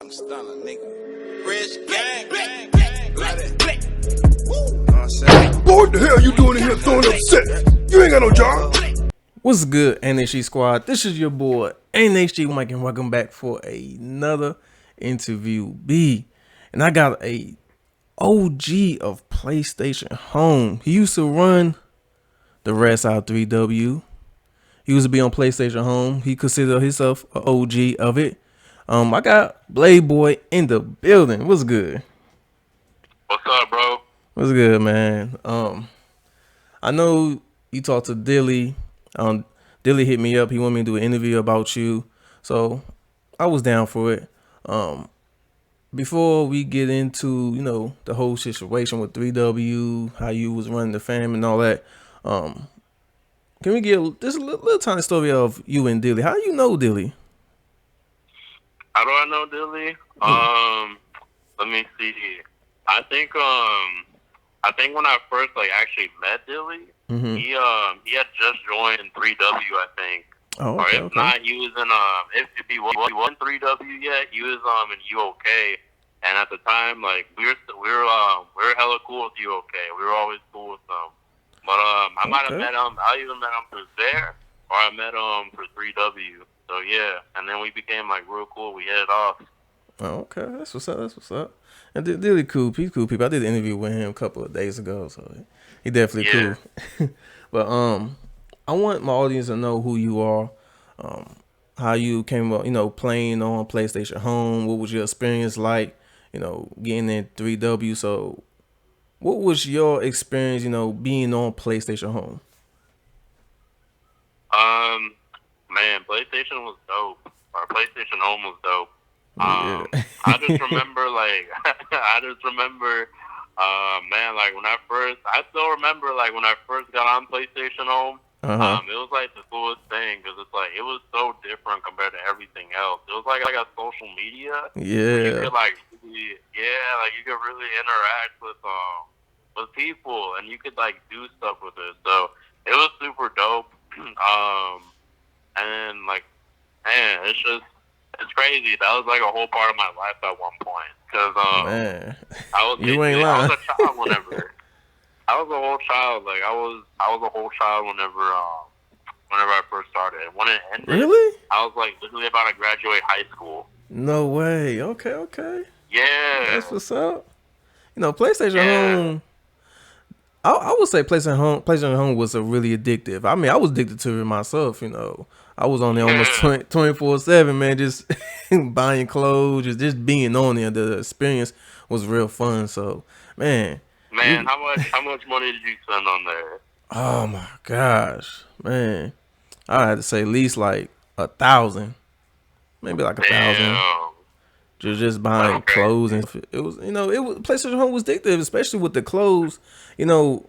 Stunner, nigga. Rich gang, gang, gang, gang. Woo. Boy, what the hell you doing in here throwing up set? You ain't got no job. What's good, NHG squad? This is your boy NHG OneMic, and welcome back for another interview B. And I got a OG of PlayStation Home. He used to run the Rest Out 3W. He used to be on PlayStation Home. He considered himself an OG of it. I got Bladeboy in the building. What's good? What's up, bro? What's good, man? I know you talked to Dilly. Dilly hit me up. He wanted me to do an interview about you, so I was down for it. Before we get into the whole situation with 3W, how you was running the fam and all that, can we get just a little tiny story of you and Dilly? How do you know Dilly? How do I know Dilly? Let me see. I think when I first actually met Dilly, he had just joined 3W, I think. Oh, or okay, if not, he was in if he wasn't 3W yet, he was in UOK. And at the time, we were hella cool with UOK. We were always cool with them. But I might have met him. I either met him through there or I met him through 3W. So yeah, and then we became real cool. We headed off. Oh, okay, that's what's up. That's what's up. And Dilly cool. He's cool people. I did an interview with him a couple of days ago, so he definitely cool. But I want my audience to know who you are, how you came up, playing on PlayStation Home. What was your experience like, getting in 3W? So, what was your experience, being on PlayStation Home? Man, PlayStation was dope. Or PlayStation Home was dope. Yeah. I just remember, man, when I still remember, when I first got on PlayStation Home, it was, the coolest thing, because it's, it was so different compared to everything else. It was, like a social media. Yeah. You could, you could really interact with people, and you could, do stuff with it. So, it was super dope. And then, man, it's crazy. That was a whole part of my life at one point. Because man, I was you ain't lying. I was a child whenever. I was a whole child. I was a whole child whenever I first started. When it ended, really? I was literally about to graduate high school. No way. Okay. Yeah. That's what's up. PlayStation Home. I would say PlayStation Home was a really addictive. I mean, I was addicted to it myself. I was on there almost 24/7, man. Just buying clothes, just being on there. The experience was real fun. So, man. How much money did you spend on there? Oh my gosh, man. I had to say at least 1,000, maybe 1,000. Just buying clothes, and it was PlayStation Home was addictive, especially with the clothes. When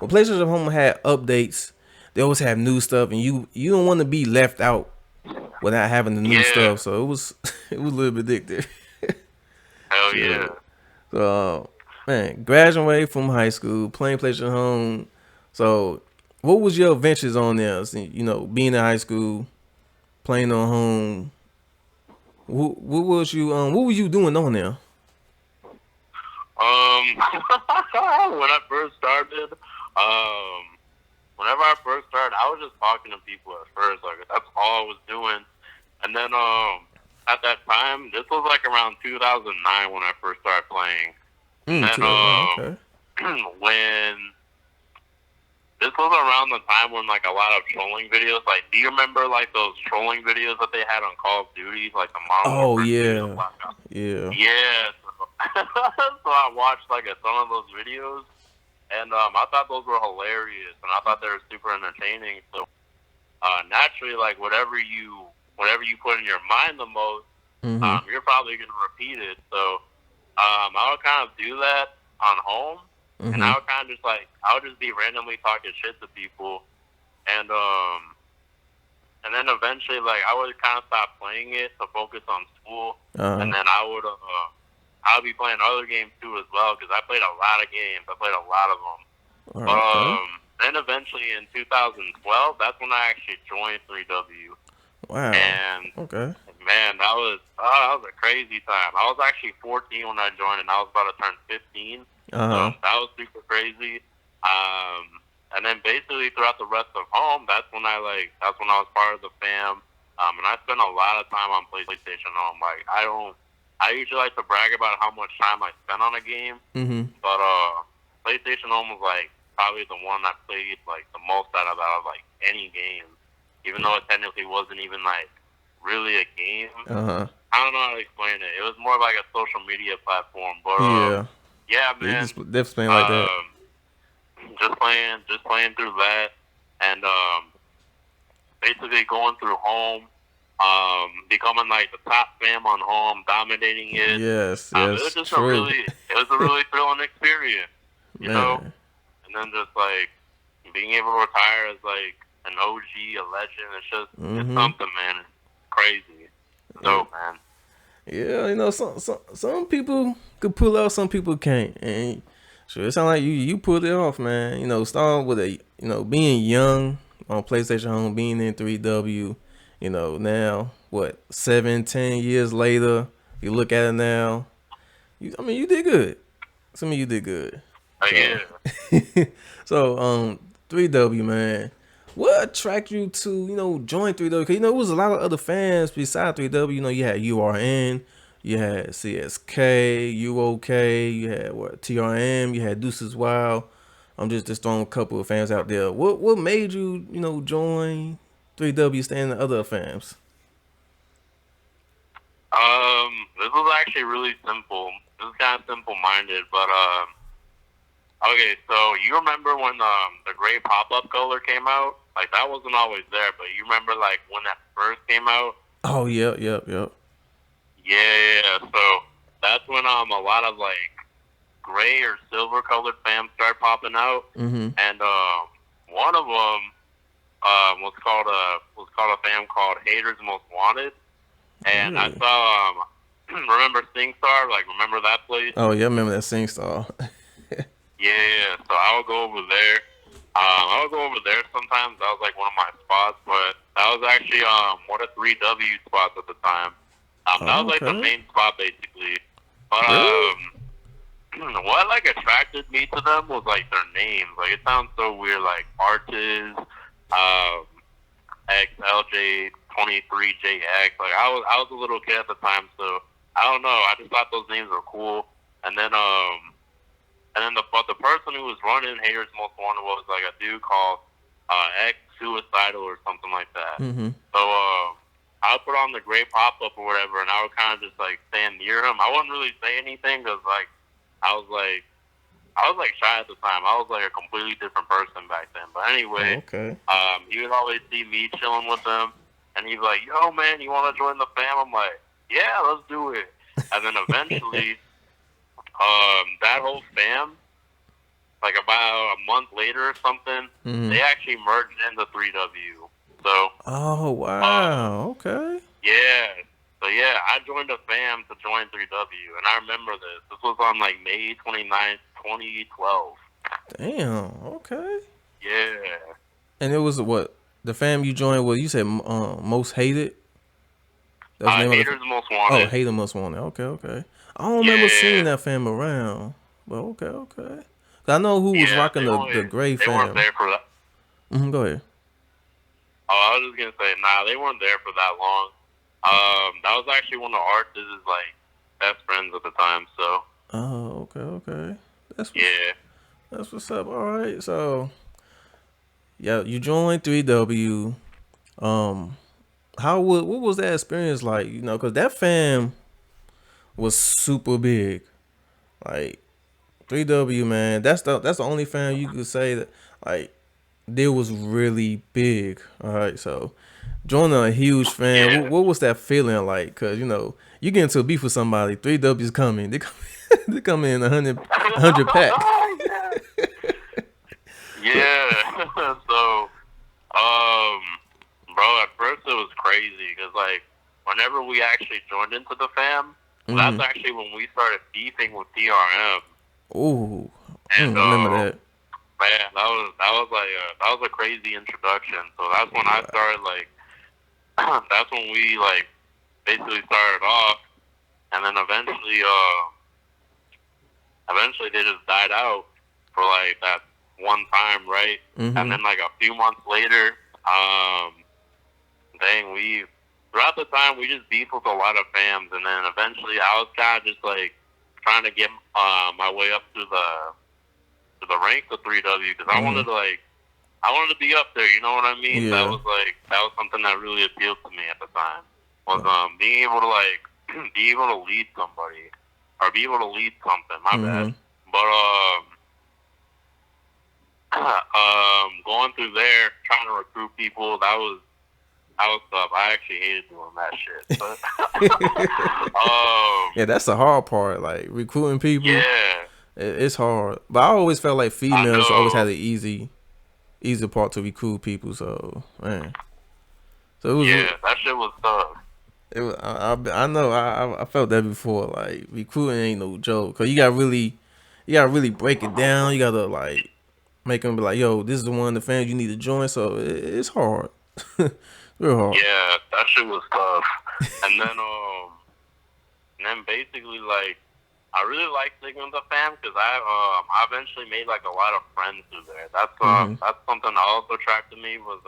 PlayStation Home had updates, they always have new stuff, and you don't want to be left out without having the new stuff. So it was a little bit addictive. Hell yeah. So man, graduating from high school, playing PlayStation Home. So what was your adventures on there? Being in high school, playing on home. What was you? What were you doing on there? When I first started, whenever I first started, I was just talking to people at first. That's all I was doing. And then at that time, this was around 2009 when I first started playing. Okay. When this was around the time when a lot of trolling videos, do you remember those trolling videos that they had on Call of Duty, the Modern Warfare videos? Yeah. So I watched a ton of those videos, and I thought those were hilarious, and I thought they were super entertaining. So naturally, whatever you put in your mind the most, you're probably gonna repeat it. So I would kind of do that on home. And I would kind of I would just be randomly talking shit to people, and then eventually I would kind of stop playing it to focus on school, and then I would be playing other games too as well, because I played a lot of games. I played a lot of them. Then eventually in 2012, that's when I actually joined 3W. Wow. And okay. Man, that was a crazy time. I was actually 14 when I joined, and I was about to turn 15. So that was super crazy. And then basically throughout the rest of home, that's when I was part of the fam. And I spent a lot of time on PlayStation Home. Like I usually like to brag about how much time I spent on a game, but PlayStation Home was like probably the one I played like the most out of like any game, even though it technically wasn't even like really a game. I don't know how to explain it. It was more like a social media platform. But yeah, man. Just playing like that. Just playing through that, and basically going through home, becoming like the top fam on home, dominating it. Yes, it was just a really thrilling experience, you know. And then just like being able to retire as like an OG, a legend. It's just it's something, man. Crazy. Dope, man. Yeah, you know, some people could pull out, some people can't. And sure, it sounds like you pulled it off, man. You know, starting with being young on PlayStation Home, being in 3W, you know, now what, 7-10 years later, you look at it now. You did good. You did good. Yeah. So 3W, man. What attracted you to, join 3W? Because, it was a lot of other fans besides 3W. You had URN, you had CSK, UOK, you had TRM, you had Deuces Wild. I'm just throwing a couple of fans out there. What made you, join 3W standing to other fans? This was actually really simple. This is kind of simple-minded, but okay, so you remember when the gray pop-up color came out? Like, that wasn't always there, but you remember, like, when that first came out? Oh, yep. Yeah, so that's when a lot of, like, gray or silver-colored fams started popping out. And one of them was called a fam called Haters Most Wanted. And I saw, remember SingStar? Like, remember that place? Oh, yeah, I remember that SingStar. Yeah, so I would go over there. Sometimes. That was like one of my spots, but that was actually one of 3W spots at the time. That was like the main spot basically. But what like attracted me to them was like their names. Like it sounds so weird, like Artiz, XLJ23JX. Like I was a little kid at the time, so I don't know. I just thought those names were cool. And then the person who was running Haters Most Wanted was like a dude called X Suicidal or something like that. So I would put on the gray pop up or whatever, and I would kind of just like stand near him. I wouldn't really say anything because like I was shy at the time. I was like a completely different person back then. But anyway, he would always see me chilling with him, and he'd be like, "Yo, man, you want to join the fam?" I'm like, "Yeah, let's do it." And then eventually, that whole fam, like about a month later or something, they actually merged into 3W. So. Oh wow! Okay. Yeah. So yeah, I joined a fam to join 3W, and I remember this. This was on like May 29th, 2012. Damn. Okay. Yeah. And it was what the fam you joined was? You said Most Hated. Haters Most Wanted. Oh, Hater Most Wanted. Okay. I don't remember seeing that fam around, but okay. I know who was rocking the gray fam. They weren't there for that. Go ahead. Oh, I was just gonna say, nah, they weren't there for that long. That was actually one of Artiz's like best friends at the time. So. Oh, okay. That's what's up. All right, so yeah, you joined 3W. What was that experience like? Because that fam was super big. Like 3W, man. That's the only fam you could say that like they was really big. All right, so joining a huge fan, what was that feeling like? Because you get into a beef with somebody, 3W's coming. They come in 100 pack. Yeah. So, bro, at first it was crazy because like whenever we actually joined into the fam, that's actually when we started beefing with TRM. Ooh, and I remember that. Man, that was a crazy introduction. So that's when I started like, that's when we like basically started off, and then eventually they just died out for like that one time, right? Mm-hmm. And then like a few months later, throughout the time we just beefed with a lot of fams, and then eventually I was kind of just like trying to get my way up to the ranks of 3W because I wanted to be up there. You know what I mean? Yeah. That was something that really appealed to me at the time. Was being able to like be able to lead somebody or be able to lead something. My bad. But going through there, trying to recruit people, that was tough. I actually hated doing that shit. But, yeah, that's the hard part. Like recruiting people. Yeah, it's hard. But I always felt like females always had the easy part to recruit people. So man, so it was. Yeah, that shit was tough. It was. I know. I felt that before. Like recruiting ain't no joke. Cause you gotta really break it down. You gotta like make them be like, yo, this is one of the fans you need to join. So it's hard. Real hard. Yeah, that shit was tough. And then basically like I really liked sticking with the fam because I eventually made like a lot of friends through there. That's something that also attracted me was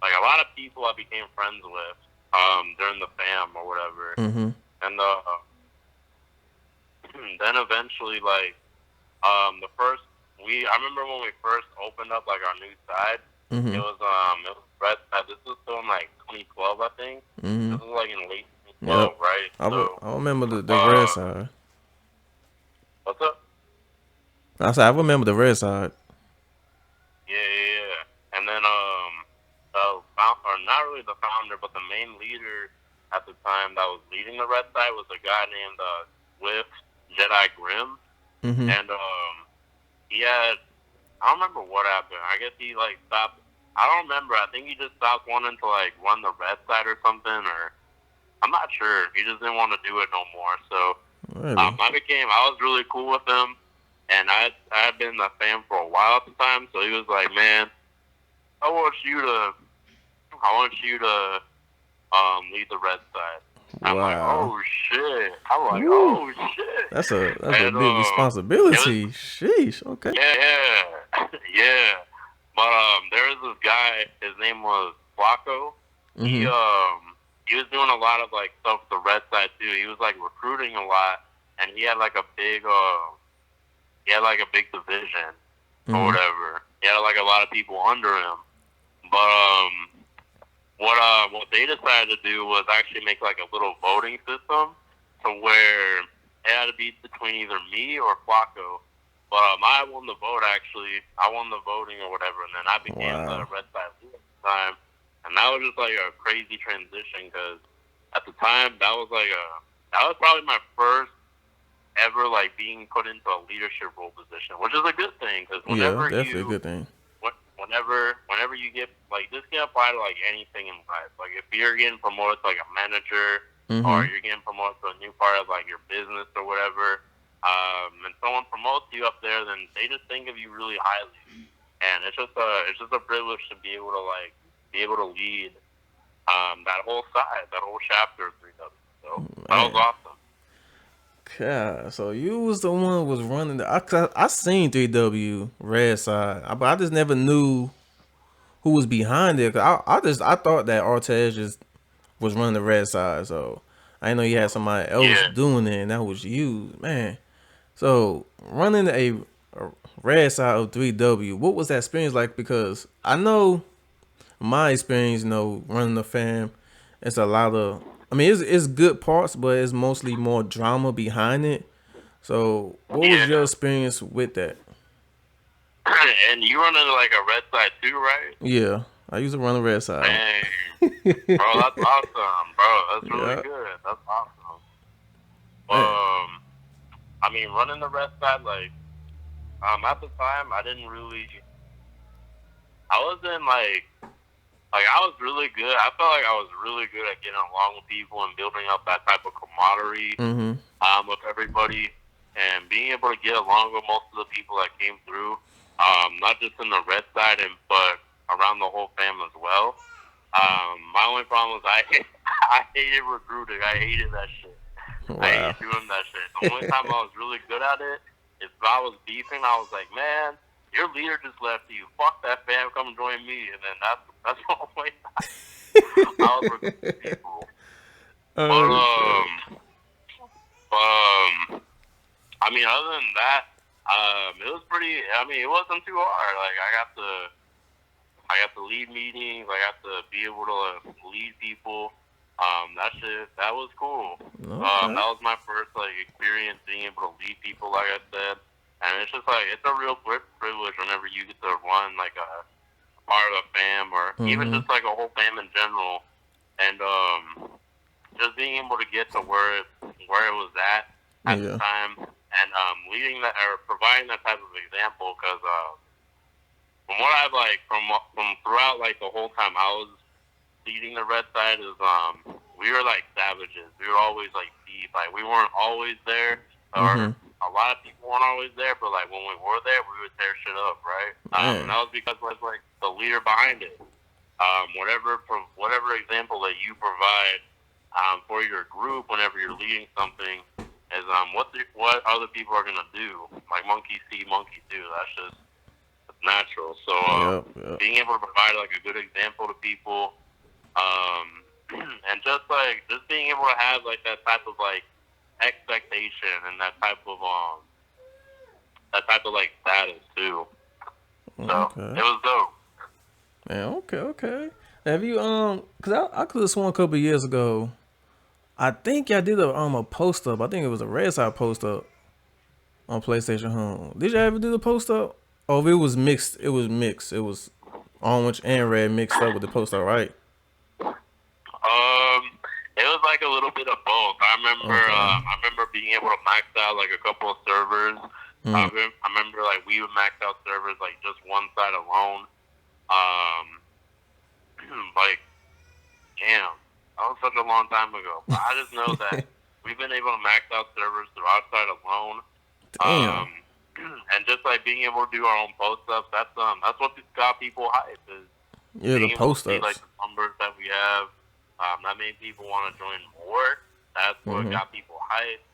like a lot of people I became friends with during the fam or whatever. And then eventually like I remember when we first opened up like our new side. It was red side. This was still in like 2012, I think. This was like in late 2012, right? I remember the red side. What's up? I said I remember the red side. Yeah. And then not really the founder, but the main leader at the time that was leading the red side was a guy named Swift Jedi Grimm, and he had. I don't remember what happened. I guess he like stopped. I don't remember. I think he just stopped wanting to like run the red side or something, or I'm not sure. He just didn't want to do it no more. So really? I was really cool with him, and I had been a fan for a while at the time. So he was like, "Man, I want you to lead the red side." I'm like, "Oh shit!" "Oh shit!" That's a big responsibility. Sheesh. Okay. Yeah. But there was this guy. His name was Flacco. He was doing a lot of like stuff with the red side too. He was like recruiting a lot, and he had like a big division or whatever. He had like a lot of people under him. But what they decided to do was actually make like a little voting system to where it had to be between either me or Flacco. But I won the vote actually. I won the voting or whatever, and then I became the red side leader at the time. And that was just like a crazy transition because at the time that was probably my first ever like being put into a leadership role position, which is a good thing because whenever definitely a good thing. Whenever you get like this can apply to like anything in life. Like if you're getting promoted to like a manager or you're getting promoted to a new part of like your business or whatever, and someone promotes you up there, then they just think of you really highly, and it's just a privilege to be able to lead that whole side, that whole chapter of 3W. So that was awesome. God, so you was the one who was running I seen 3W red side, but I just never knew who was behind it. Cause I thought that Artez just was running the red side, so I didn't know you had somebody else doing it, and that was you, man. So running a red side of 3W, what was that experience like? Because I know my experience, running the fam, it's a lot of. I mean, it's good parts, but it's mostly more drama behind it. So, what was your experience with that? And you running like a red side too, right? Yeah, I used to run the red side. Dang. Bro, that's awesome, bro. That's really good. That's awesome. I mean, running the red side, like, at the time, I was really good. I felt like I was really good at getting along with people and building up that type of camaraderie with everybody, and being able to get along with most of the people that came through, not just in the red side, but around the whole fam as well. My only problem was I I hated recruiting. I hated that shit. Wow. I hated doing that shit. The only time I was really good at it, if I was beefing, I was like, man, your leader just left you. Fuck that fam, come join me. And then that's the only way I was recruiting people. I mean, other than that, it was pretty. I mean, it wasn't too hard. Like I got to lead meetings. I got to be able to lead people. That was cool. Okay. That was my first like experience being able to lead people, like I said. And it's just like it's a real privilege whenever you get to run like a part of a fam or even just like a whole fam in general, and just being able to get to where it was at the time, and leading that or providing that type of example. Because from what I've like from throughout like the whole time I was leading the red side is we were like savages. We were always like beef. Like we weren't always there, or a lot of people weren't always there. But like when we were there, we would tear shit up, right? And that was because I was like the leader behind it. Whatever example that you provide for your group whenever you're leading something is what other people are gonna do. Like monkey see, monkey do. That's just natural. So being able to provide like a good example to people. And just being able to have like that type of like expectation and that type of like status too. So it was dope. Man, okay. Have you cause I could have sworn a couple of years ago, I think I did a post up. I think it was a red side post up on PlayStation Home. Did you ever do the post up? Oh, it was mixed. It was mixed. It was orange and red mixed up with the post up, right? It was like a little bit of both. I remember being able to max out like a couple of servers. I remember like we would max out servers like just one side alone. Like, damn, that was such a long time ago. But I just know that we've been able to max out servers through our side alone. Damn. And just like being able to do our own post ups, that's what got people hyped. Is the post ups. Like the numbers that we have. That made people want to join more. That's what got people hyped.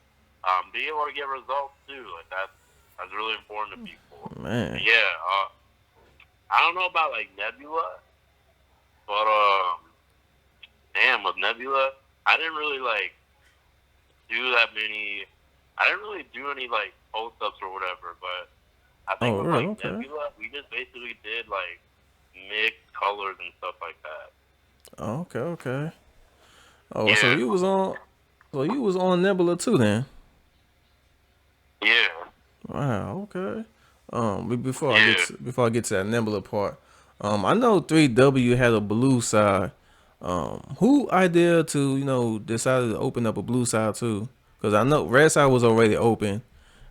Being able to get results too, like that's really important to people. Man. Yeah. I don't know about like Nebula, but damn, with Nebula, I didn't really like do that many. I didn't really do any like post ups or whatever. But I think with like Nebula, we just basically did like mixed colors and stuff like that. Oh, okay. Oh, yeah. So you was on Nebula too then? Yeah. Wow. Okay. Before I get to that Nebula part, I know 3W had a blue side. Who idea to decided to open up a blue side too? Because I know red side was already open.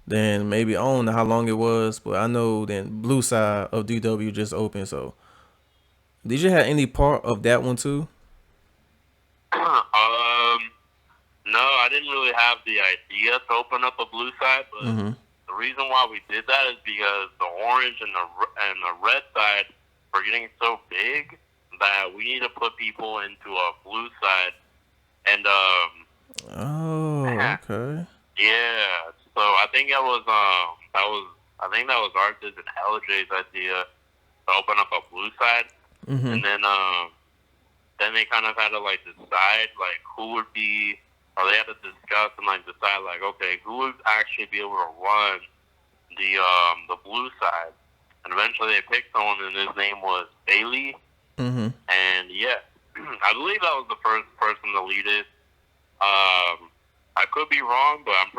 Then maybe I don't know how long it was, but I know then blue side of DW just opened. So did you have any part of that one too? No, I didn't really have the idea to open up a blue side, but the reason why we did that is because the orange and the red side were getting so big that we need to put people into a blue side, and okay. Yeah, so I think that was Artis and LJ's idea to open up a blue side, and then they kind of had to like decide like who would be, or they had to discuss and like decide like, okay, who would actually be able to run the blue side, and eventually they picked someone, and his name was Bailey, and yeah, I believe that was the first person to lead it. I could be wrong, but I'm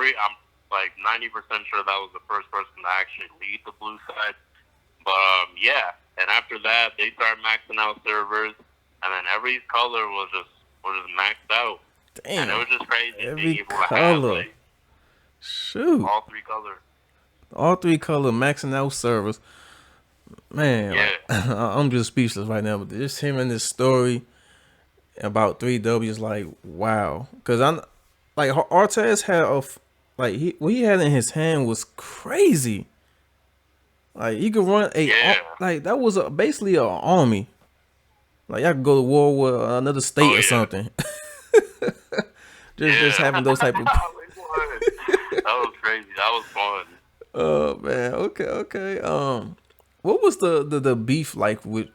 like 90% sure that was the first person to actually lead the blue side. But yeah, and after that they started maxing out servers, and then every color was just maxed out. Damn. And it was just crazy every being able to color. have like, shoot, all three colors. All three color maxing out servers. Man, yeah. like, I'm just speechless right now. But just hearing this story about 3W is like, wow. Because I'm like, Artez had what he had in his hand was crazy. Like he could run like that was basically an army. Like I could go to war with another state or something. just having those type of. That was crazy. That was fun. Oh man, okay. What was the beef like with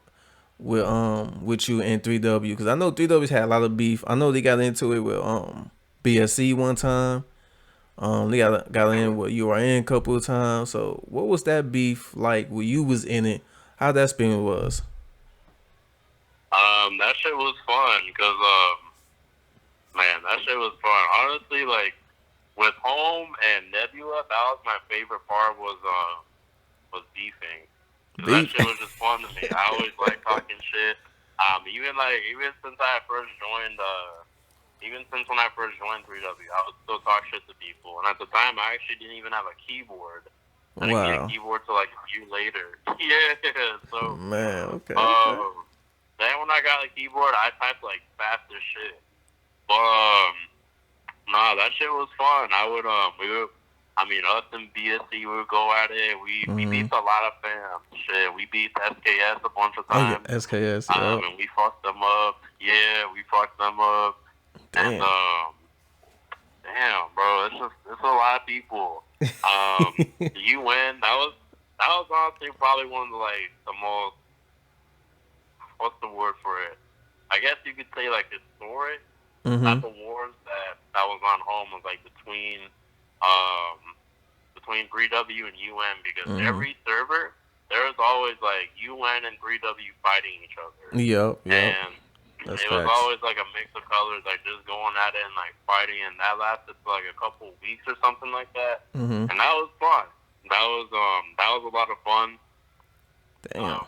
you and 3W? Because I know 3W's had a lot of beef. I know they got into it with BSC one time. They got in with URN a couple of times. So what was that beef like when you was in it? How that experience was? That shit was fun because man, that shit was fun. Honestly, like with Home and Nebula, that was my favorite part was beefing. That shit was just fun to me. I always like talking shit. Even since I first joined when I first joined 3W, I would still talk shit to people. And at the time, I actually didn't even have a keyboard. I didn't get a keyboard till like a year later. Yeah, so man, okay. Then when I got a keyboard, I typed like fast as shit. But nah, that shit was fun. Us and BSC, we would go at it. We beat a lot of fam. Shit, we beat SKS a bunch of times. Oh, yeah, SKS, yeah. And we fucked them up. Yeah, we fucked them up. Damn. And damn, bro, it's a lot of people. You win. That was honestly probably one of the most, what's the word for it? I guess you could say like historic. Type of wars that was on Home was like between 3W and UN, because every server there was always like UN and 3W fighting each other. Yep. And That's it facts. was always like a mix of colors, like just going at it and like fighting, and that lasted for like a couple of weeks or something like that. And that was fun. That was a lot of fun. Damn.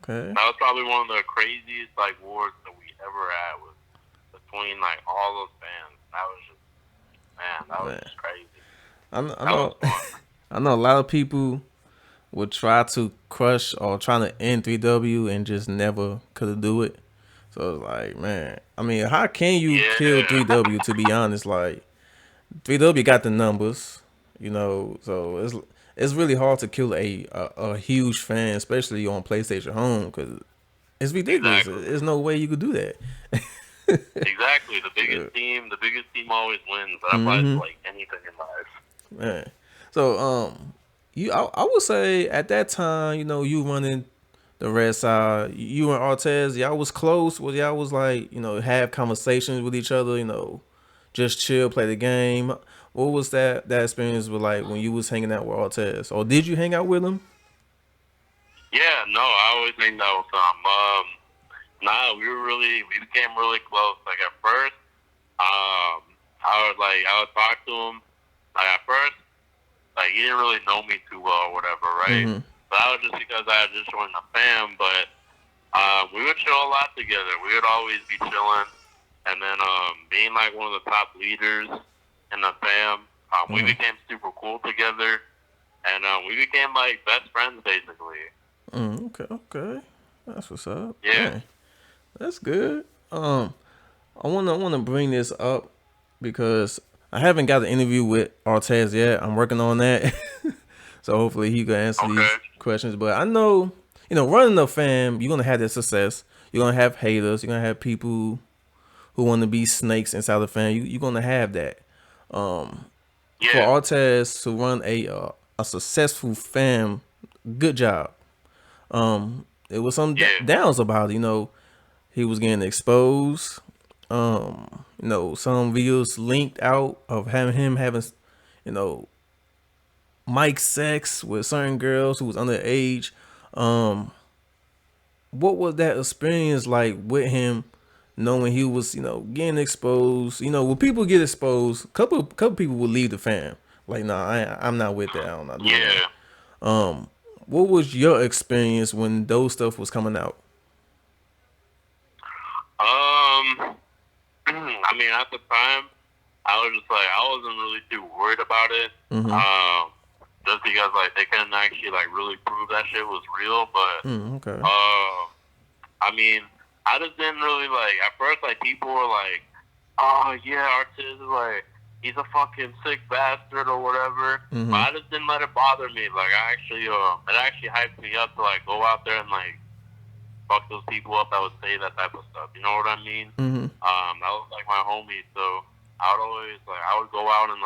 Okay. That was probably one of the craziest like wars that we ever had was between like all those fans. That was just crazy. I know a lot of people would try to crush or trying to end 3W and just never could do it. So it's like, man, I mean, how can you kill 3W? To be honest, like 3W got the numbers, so it's really hard to kill a huge fan, especially on PlayStation Home, because it's ridiculous. Exactly. There's no way you could do that. Exactly. The biggest team always wins. That applies to like anything in life. Man. So I would say at that time, you running the red side, you and Artez, y'all was close. Y'all was like, have conversations with each other, just chill, play the game. What was that experience with like when you was hanging out with Artez? Or did you hang out with him? Yeah, no, I always hang out with him. We became really close. Like at first, I would talk to him. Like at first, like he didn't really know me too well or whatever, right? But that was just because I had just joined the fam. But we would chill a lot together. We would always be chilling. And then being like one of the top leaders in the fam, we became super cool together. And we became like best friends basically. Okay. That's what's up. Yeah. Man, that's good. I wanna bring this up because I haven't got an interview with Artez yet. I'm working on that. So hopefully he can answer these questions. But I know, running a fam, you're gonna have that success. You're gonna have haters. You're gonna have people who want to be snakes inside the fam. You're gonna have that. For Artez to run a successful fam, good job. It was some downs about it. He was getting exposed. Some videos linked out of him having, mic sex with certain girls who was underage. What was that experience like with him, knowing he was, getting exposed? When people get exposed, couple people will leave the fam. Like, nah, I'm not with that. I'm not doing that. What was your experience when those stuff was coming out? I mean, at the time, I was just like, I wasn't really too worried about it. Just because like they couldn't actually like really prove that shit was real. But I mean, I just didn't really like. At first, like people were like, "Oh yeah, Artez is like he's a fucking sick bastard or whatever." But I just didn't let it bother me. Like I actually, it actually hyped me up to like go out there and like fuck those people up that would say that type of stuff. You know what I mean? Mm-hmm. That was like my homie, so I would go out and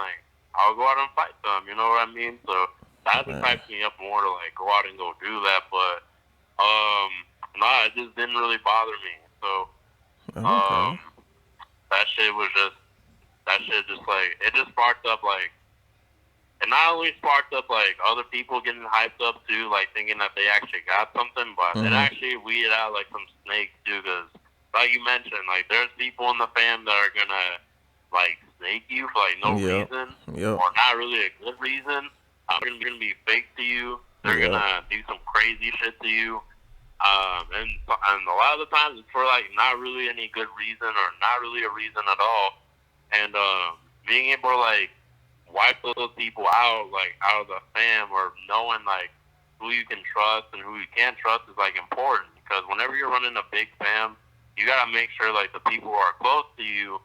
fight them. You know what I mean? So that just hyped me up more to like go out and go do that. But nah, it just didn't really bother me. So that shit just like it just sparked up like. It not only sparked up like other people getting hyped up too, like thinking that they actually got something, but it actually weeded out like some snakes too. Because like you mentioned, like there's people in the fam that are gonna like snake you for like no reason or not really a good reason. They're gonna be fake to you. They're gonna do some crazy shit to you. And a lot of the times it's for like not really any good reason or not really a reason at all. And being able to like wipe those people out, like out of the fam, or knowing like who you can trust and who you can't trust is like important, because whenever you're running a big fam, you gotta make sure like the people who are close to you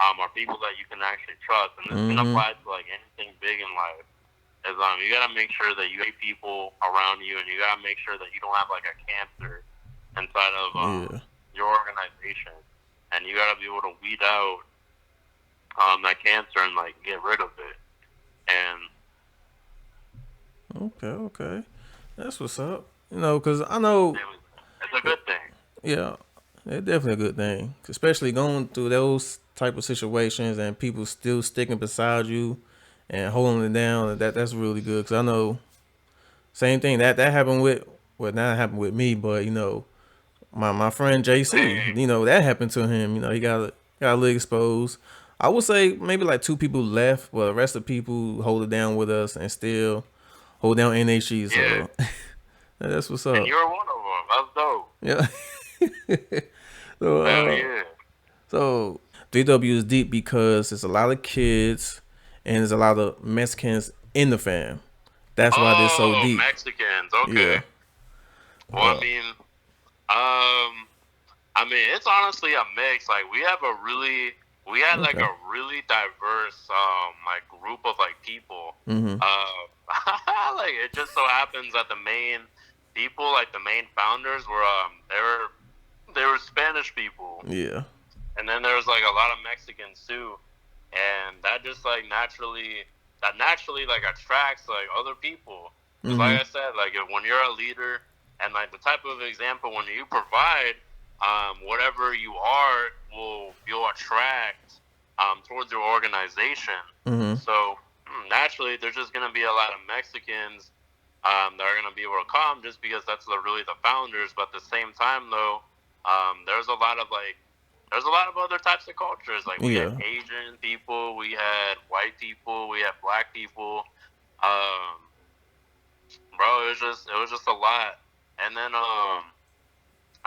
are people that you can actually trust, and this can apply to like anything big in life. Is you gotta make sure that you have people around you, and you gotta make sure that you don't have like a cancer inside of your organization, and you gotta be able to weed out that cancer and like get rid of it. And okay, that's what's up. You know, because I know it's a good thing. Yeah, it's definitely a good thing, especially going through those type of situations and people still sticking beside you and holding it down. That's really good, because I know same thing that happened with, well, not happened with me, but you know, my friend JC, you know, that happened to him. You know, he got a little exposed. I would say maybe like 2 people left, but the rest of the people hold it down with us and still hold down NHG. So that's what's up. And you're one of them. That's dope. Yeah. So, so 3W is deep because there's a lot of kids and there's a lot of Mexicans in the fam. That's why they're so deep. Mexicans, okay. Yeah. Well, I mean, it's honestly a mix. Like we had like a really diverse like group of like people. Like it just so happens that the main people, like the main founders, were they were Spanish people. Yeah. And then there was like a lot of Mexicans too, and that just like naturally like attracts like other people. Like I said, like when you're a leader and like the type of example when you provide, whatever you are you'll attract towards your organization. So naturally, there's just gonna be a lot of Mexicans that are gonna be able to come just because that's really the founders. But at the same time, though, there's a lot of other types of cultures. Like we had Asian people, we had white people, we had black people. Bro, it was just a lot. And then I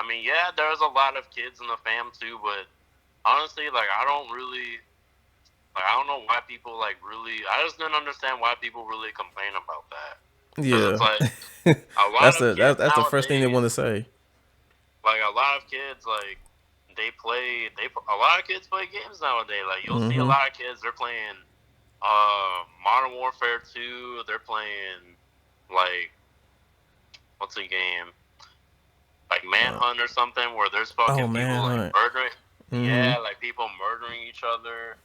mean, yeah, there's a lot of kids in the fam too, but honestly, like I don't know why people like really. I just didn't understand why people really complain about that. Yeah, it's like a lot that's of kids that's the first thing they nowadays, want to say. Like a lot of kids, like a lot of kids play games nowadays. Like you'll see a lot of kids, they're playing Modern Warfare 2. They're playing like what's the game? Like Manhunt or something, where there's fucking people like murdering. Yeah, like people murdering each other.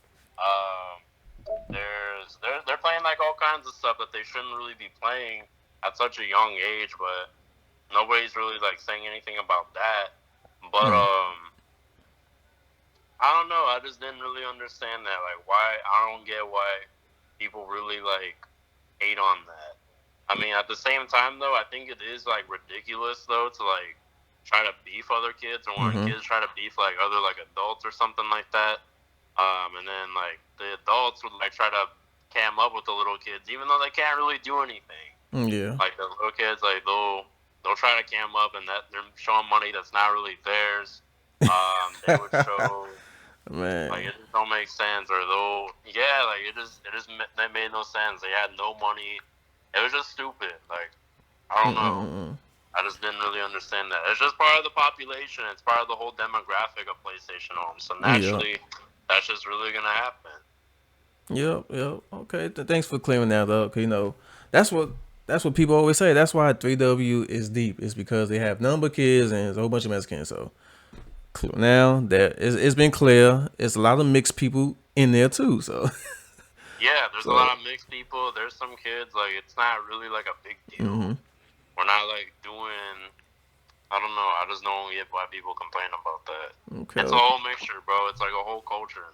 They're playing like all kinds of stuff that they shouldn't really be playing at such a young age, but nobody's really like saying anything about that. But I don't know. I just didn't really understand that. Like, I don't get why people really like hate on that. I mean, at the same time though, I think it is like ridiculous though to like try to beef other kids, or when kids try to beef like other like adults or something like that. And then like the adults would like try to cam up with the little kids, even though they can't really do anything. Yeah. Like the little kids, like they'll try to cam up, and that they're showing money that's not really theirs. They would show, man, like it just don't make sense, or like it just that made no sense. They had no money. It was just stupid. Like I don't know. I just didn't really understand that. It's just part of the population. It's part of the whole demographic of PlayStation homes. So naturally, that's just really gonna happen. Yep. Okay. Thanks for clearing that up. You know, that's what That's what people always say. That's why 3W is deep. It's because they have number kids and there's a whole bunch of Mexicans. So now that it's been clear, it's a lot of mixed people in there too. So yeah, there's a lot of mixed people. There's some kids like it's not really like a big deal. Mm-hmm. We're not like doing. I don't know. I just don't get why people complain about that. Okay. It's a whole mixture, bro. It's like a whole culture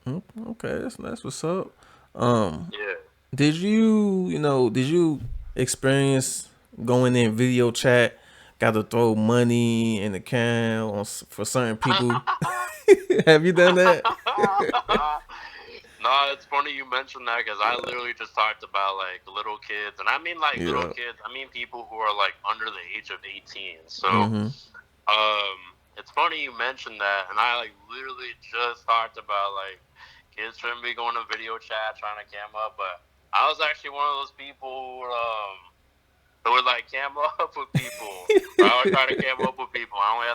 in there. Okay, that's what's up. Yeah. Did you experience going in video chat? Got to throw money in the can for certain people. Have you done that? No, it's funny you mentioned that because I literally just talked about like little kids, and I mean like little kids. I mean people who are like under the age of 18. So, it's funny you mentioned that, and I like literally just talked about like kids shouldn't be going to video chat trying to cam up, but I was actually one of those people who would like cam up with people. I would try to cam up with people. I only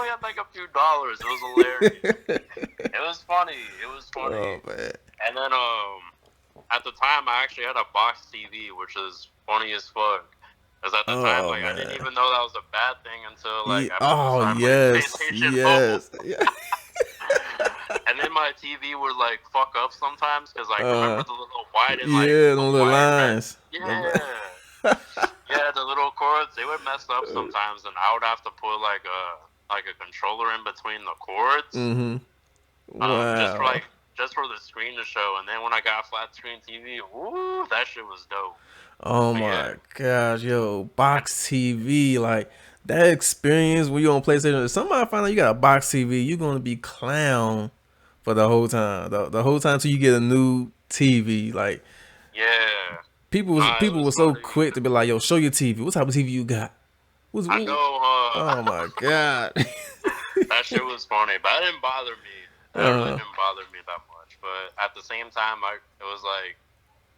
had like a few dollars. It was hilarious. It was funny. Oh, man. And then at the time I actually had a box TV, which is funny as fuck. Because at the time, like, man. I didn't even know that was a bad thing until like yes. And then my TV would like fuck up sometimes because like remember the little white and like the little lines. Yeah, the little cords, they would mess up sometimes, and I would have to put like a controller in between the cords. Wow. Just for the screen to show. And then when I got a flat screen TV, woo, that shit was dope. Oh my gosh, yo, box TV, like that experience when you on PlayStation. If somebody find out you got a box TV, you're gonna be clown for the whole time. The whole time till you get a new TV. Like, people were so quick to be like, yo, show your TV. What type of TV you got? I know, oh my god. That shit was funny, but it didn't bother me. It really didn't bother me that much. But at the same time, it was like,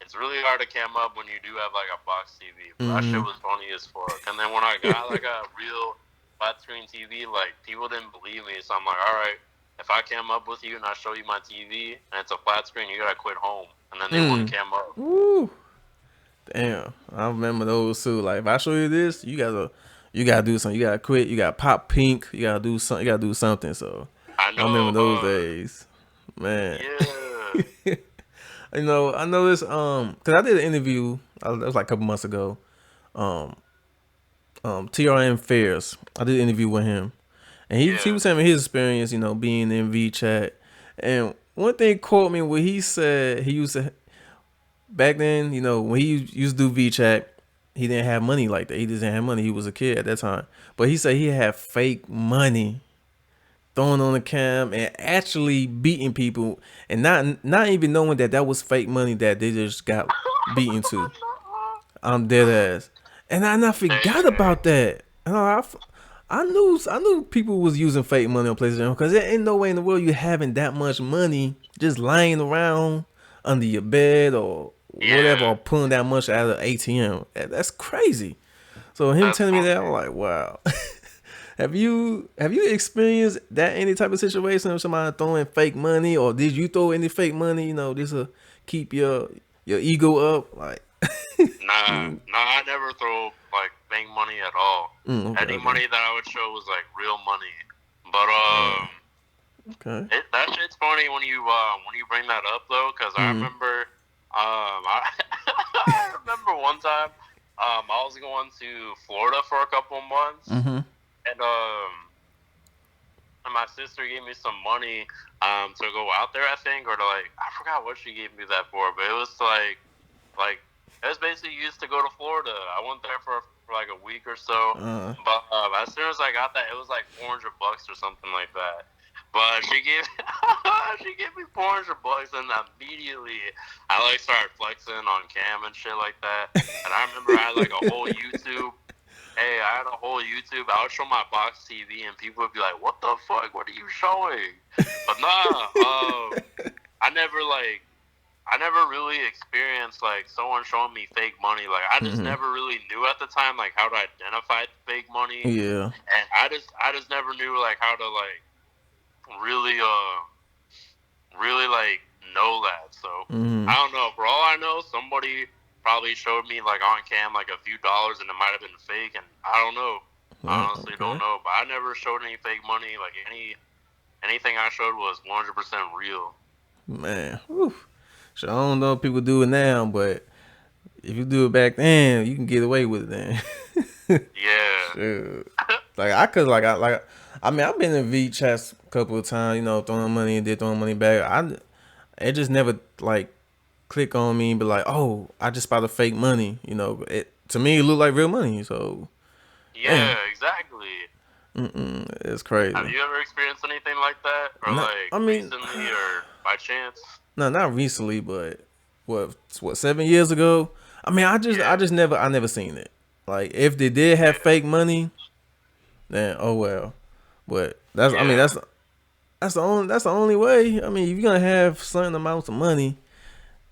it's really hard to cam up when you do have like a box TV. But that shit was funny as fuck. And then when I got like a real flat screen TV, like people didn't believe me. So I'm like, all right, if I cam up with you and I show you my TV and it's a flat screen, you gotta quit home. And then they wouldn't cam up. Woo. Damn, I remember those too. Like if I show you this, you gotta do something. You gotta quit. You gotta pop pink. You gotta do something. You gotta do something. So I remember those days, man. Yeah. I know this because I did an interview. It was like a couple months ago. TRN Fairs. I did an interview with him, and he was telling me his experience. Being in VChat, and one thing caught me when he said he used to back then. When he used to do VChat, he didn't have money like that. He just didn't have money. He was a kid at that time, but he said he had fake money throwing on the cam and actually beating people and not even knowing that was fake money that they just got beaten to. I'm dead ass. And I forgot about that. I knew people was using fake money on PlayStation because there ain't no way in the world you having that much money just lying around under your bed or whatever, or pulling that much out of the ATM. That's crazy. So him telling me that, I'm like, wow. Have you experienced that any type of situation of somebody throwing fake money, or did you throw any fake money? Just to keep your ego up, like. Nah, I never throw like fake money at all. Any money that I would show was like real money. But that shit's funny when you bring that up though, because I remember I remember one time I was going to Florida for a couple months. And my sister gave me some money to go out there, I think, or to like, I forgot what she gave me that for, but it was like it was basically used to go to Florida. I went there for like a week or so, but as soon as I got that, it was like $400 or something like that. But she gave me $400, and immediately I like started flexing on cam and shit like that. And I remember I had like a whole YouTube. Hey, I had a whole YouTube. I would show my box TV, and people would be like, "What the fuck? What are you showing?" But I never really experienced like someone showing me fake money. Like I just never really knew at the time like how to identify fake money. Yeah. And I just never knew like how to like really like know that. So I don't know. For all I know, somebody probably showed me like on cam like a few dollars, and it might have been fake, and I don't know. I honestly don't know, but I never showed any fake money. Like anything I showed was 100% real. Man, whew. So I don't know if people do it now, but if you do it back then, you can get away with it then. Yeah. Shoot. Like I mean, I've been in V chats a couple of times, you know, throwing money and then throwing money back. It just never like click on me and be like, oh, I just spotted fake money. You know, to me it looked like real money. So yeah, exactly. It's crazy. Have you ever experienced anything like that, or recently, or by chance? No, not recently, but what 7 years ago? I mean, I never seen it. Like if they did have fake money, then oh well. But that's I mean that's the only way. I mean, if you're gonna have certain amounts of money,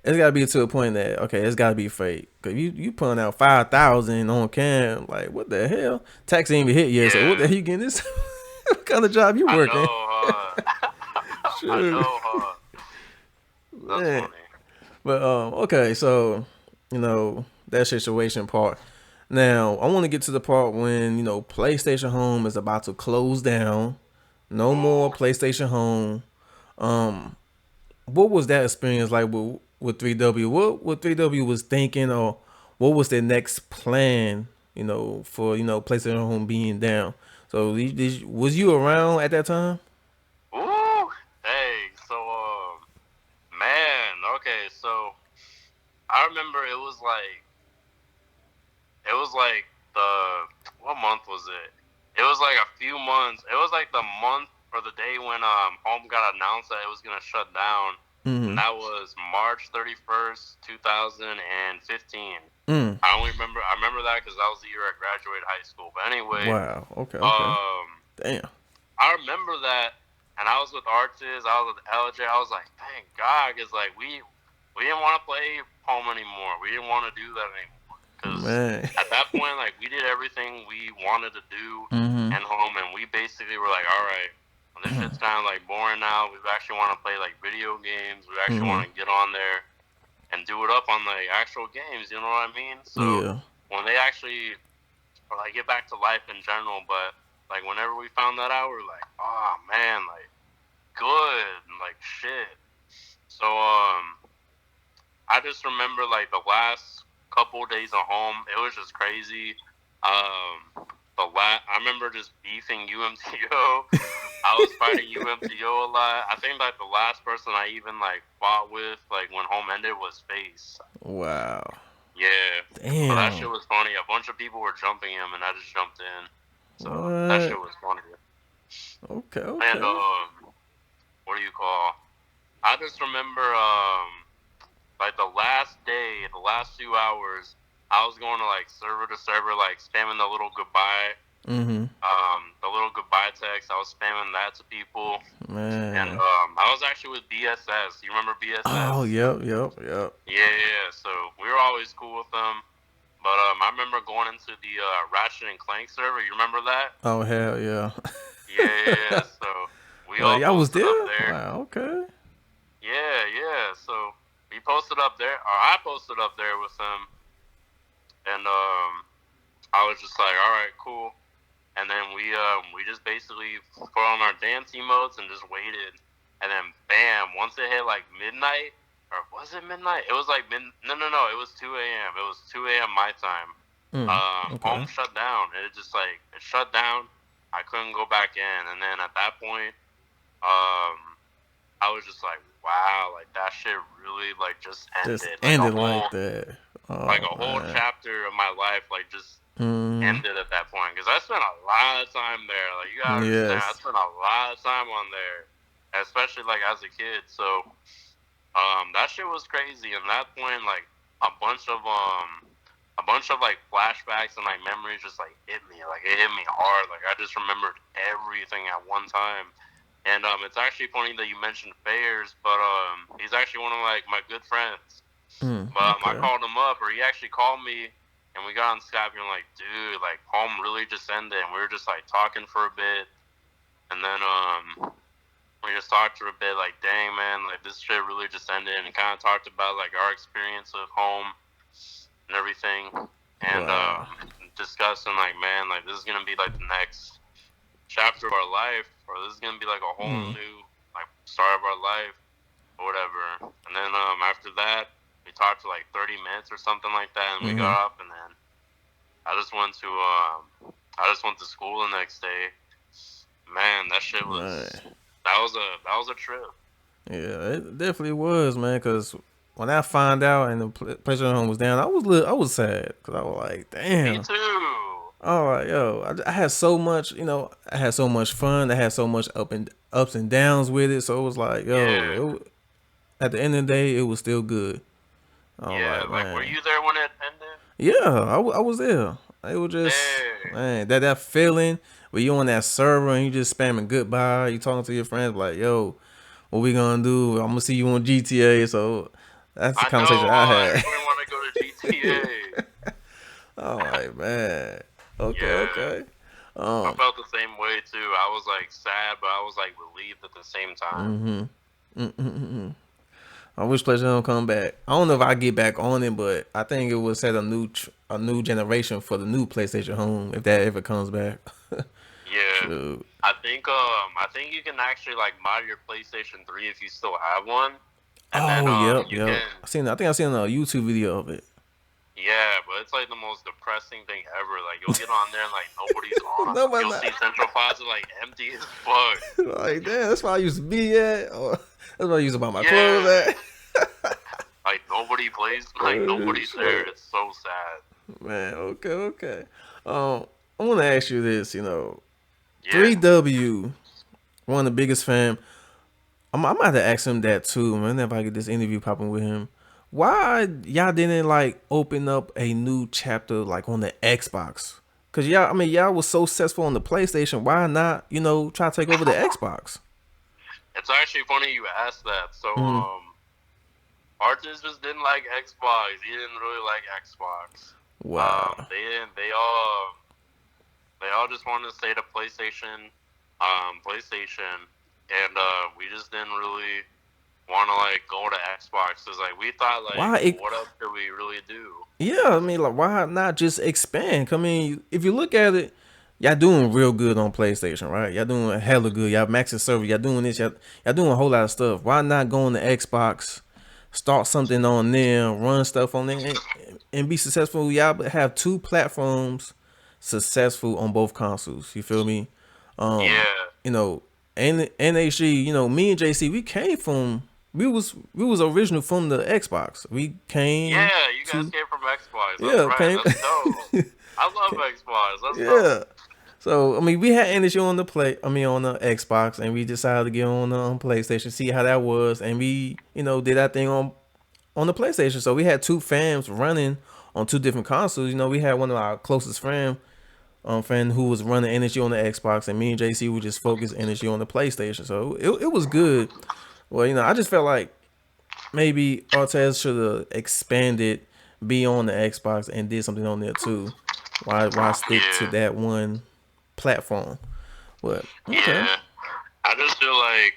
it's gotta be to a point that okay, it's gotta be fake. Cause you pulling out 5,000 on cam, like what the hell? Tax ain't even hit yet, so what the hell you getting this? What kind of job you working? I know, That's funny. But okay, so you know that situation part. Now I want to get to the part when you know PlayStation Home is about to close down. No more PlayStation Home. What was that experience like with 3W? What 3W was thinking, or what was their next plan? You know, for PlayStation Home being down. So was you around at that time? Ooh, hey, so man, okay, so I remember it was like the what month was it? It was like a few months. It was like the month or the day when Home got announced that it was gonna shut down. And that was March 31st, 2015. I remember that because that was the year I graduated high school. But anyway, wow, okay. Damn. I remember that, and I was with Arches, I was with LJ. I was like, thank God, because like we didn't want to play Home anymore. We didn't want to do that anymore. Because at that point, like we did everything we wanted to do at Home, and we basically were like, all right, this shit's kind of like boring now. We actually want to play like video games. We actually want to get on there and do it up on like actual games. You know what I mean? So when they actually like get back to life in general, but like whenever we found that out, we were like, oh man, like good, like shit. So I just remember like the last couple of days at Home, it was just crazy. I remember just beefing UMTO. I was fighting UMTO a lot. I think like the last person I even like fought with like when Home ended was Face. Wow. Yeah. Damn. So that shit was funny. A bunch of people were jumping him, and I just jumped in. So that shit was funny. Okay. And what do you call? I just remember like the last day, the last 2 hours, I was going to like server to server, like spamming the little goodbye. The little goodbye text. I was spamming that to people. Man. And I was actually with BSS. You remember BSS? Oh, yep. Yeah. So we were always cool with them. But I remember going into the Ratchet and Clank server. You remember that? Oh, hell yeah. Yeah. So we all y'all was posted up there. Wow, okay. Yeah. So we posted up there, or I posted up there with them. And I was just like, all right, cool. And then we just basically put on our dance emotes and just waited. And then bam, once it hit like midnight, or was it midnight? It was like no, it was 2 a.m. It was 2 a.m. my time. Home shut down. It shut down. I couldn't go back in. And then at that point, I was just like, wow, like that shit really like just ended. Like that. Oh, like a whole chapter of my life, like just ended at that point. Because I spent a lot of time there. Like you gotta understand, I spent a lot of time on there, especially like as a kid. So that shit was crazy. And at that point, like a bunch of like flashbacks and like memories just like hit me. Like it hit me hard. Like I just remembered everything at one time. And it's actually funny that you mentioned Fairs, but he's actually one of like my good friends. But I called him up, or he actually called me, and we got on Skype, and I'm like, dude, like Home really just ended, and we were just like talking for a bit, and then we just talked for a bit, like, dang man, like this shit really just ended, and kind of talked about like our experience of Home, and everything, and Wow. discussing like, man, like this is gonna be like the next chapter of our life, or this is gonna be like a whole new like start of our life, or whatever. And then after that, we talked for like 30 minutes or something like that, and we got up, and then I just went to school the next day. Man, that shit was that was a trip. Yeah, it definitely was, man. Cause when I found out and the PlayStation Home was down, I was sad because I was like, damn. Me too. All right, yo, I had so much, I had so much fun. I had so much ups and downs with it. So it was like, yo, at the end of the day, it was still good. All right, like, man. were you there when it ended? Yeah, I was there. It was just, man, that feeling where you on that server and you just spamming goodbye. You talking to your friends like, yo, what we gonna do? I'm gonna see you on GTA. So that's the conversation I had. Everybody want to go to GTA. All right, man. Okay. I felt the same way too. I was like sad, but I was like relieved at the same time. I wish PlayStation don't come back. I don't know if I get back on it, but I think it would set a new generation for the new PlayStation Home if that ever comes back. Yeah, Shoot. I think you can actually like mod your PlayStation 3 if you still have one. And yep. Can, I think I seen a YouTube video of it. Yeah, but it's like the most depressing thing ever. Like you'll get on there and like nobody's on. You'll see Central Plaza like empty as fuck. Like damn, that's where I used to be at. Or that's where I used to buy my clothes at. Like nobody plays. Like nobody's there. It's so sad. Man, okay. I want to ask you this. 3W, one of the biggest fan. I'm about to ask him that too, man. If I get this interview popping with him, why y'all didn't like open up a new chapter like on the Xbox? Cause y'all was so successful on the PlayStation. Why not, try to take over the Xbox? It's actually funny you asked that. So, Artis just didn't like Xbox. He didn't really like Xbox. Wow. They all just wanted to stay to PlayStation, and we just didn't really want to like go to Xbox. Cause like we thought like, what else could we really do? Yeah, I mean, like, why not just expand? I mean, if you look at it, y'all doing real good on PlayStation, right? Y'all doing hella good. Y'all maxing server. Y'all doing this. Y'all doing a whole lot of stuff. Why not go on the Xbox, start something on there, run stuff on there, and be successful? Y'all have two platforms successful on both consoles. You feel me? NHG. Me and JC, we came from. We was original from the Xbox. We came. Yeah, you guys came from Xbox. That's right. That's dope. I love Xbox. That's dope. So I mean, we had energy on the Xbox, and we decided to get on PlayStation, see how that was, and we did that thing on the PlayStation. So we had two fans running on two different consoles. We had one of our closest friend who was running energy on the Xbox, and me and JC would just focus energy on the PlayStation. So it was good. Well, I just felt like maybe Artez should have expanded beyond the Xbox and did something on there too. Why stick to that one platform? But okay. Yeah, I just feel like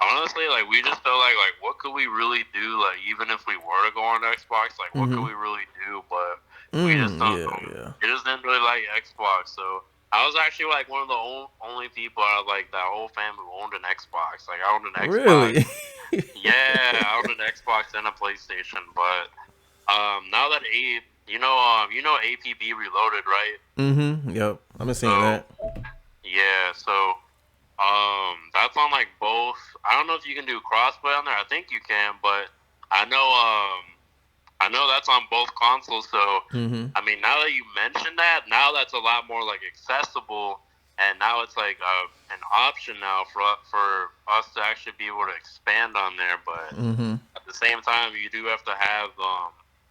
honestly, like we just felt like what could we really do? Like even if we were to go on Xbox, like what could we really do? But we just don't. We just didn't really like Xbox, so. I was actually like one of the only people out of like that whole family who owned an Xbox. Like I owned an Xbox. Really? Yeah, I owned an Xbox and a PlayStation. But now that APB Reloaded, right? Yep. I've been seeing that. Yeah. So that's on like both. I don't know if you can do crossplay on there. I think you can, but I know that's on both consoles, so I mean, now that you mention that, now that's a lot more like accessible, and now it's like an option now for us to actually be able to expand on there. But at the same time, you do have to have